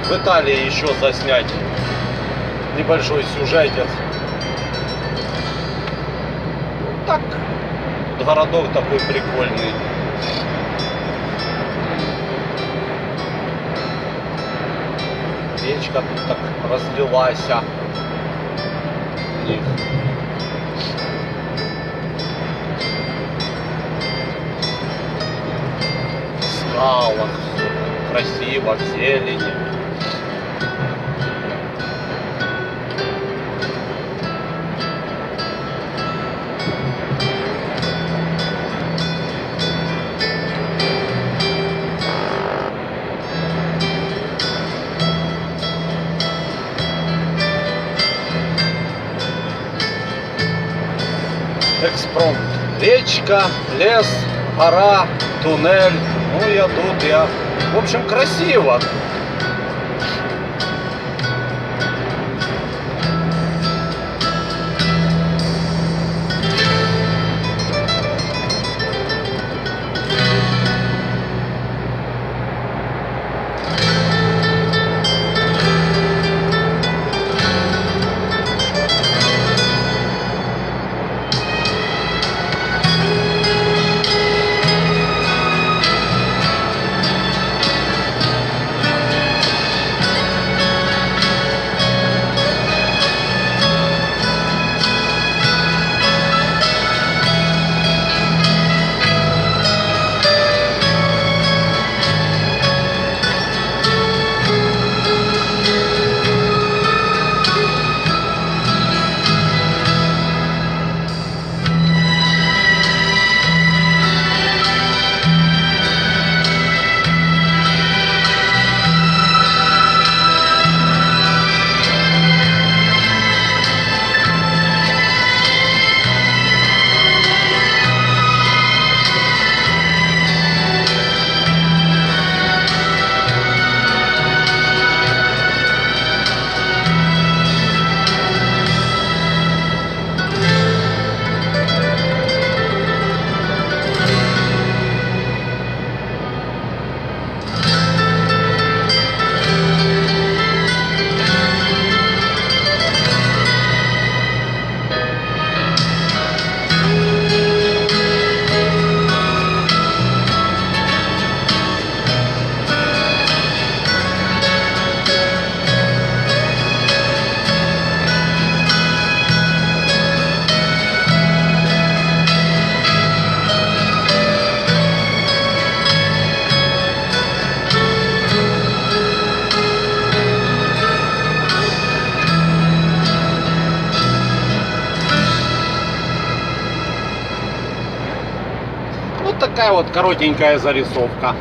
в Италии еще заснять небольшой сюжетец. Так, городок такой прикольный. Речка тут так разлилась. У них. В скалах все красиво, в зелени. Экспромт. Речка, лес, гора, туннель. Ну, я тут, в общем, красиво. Вот такая вот коротенькая зарисовка.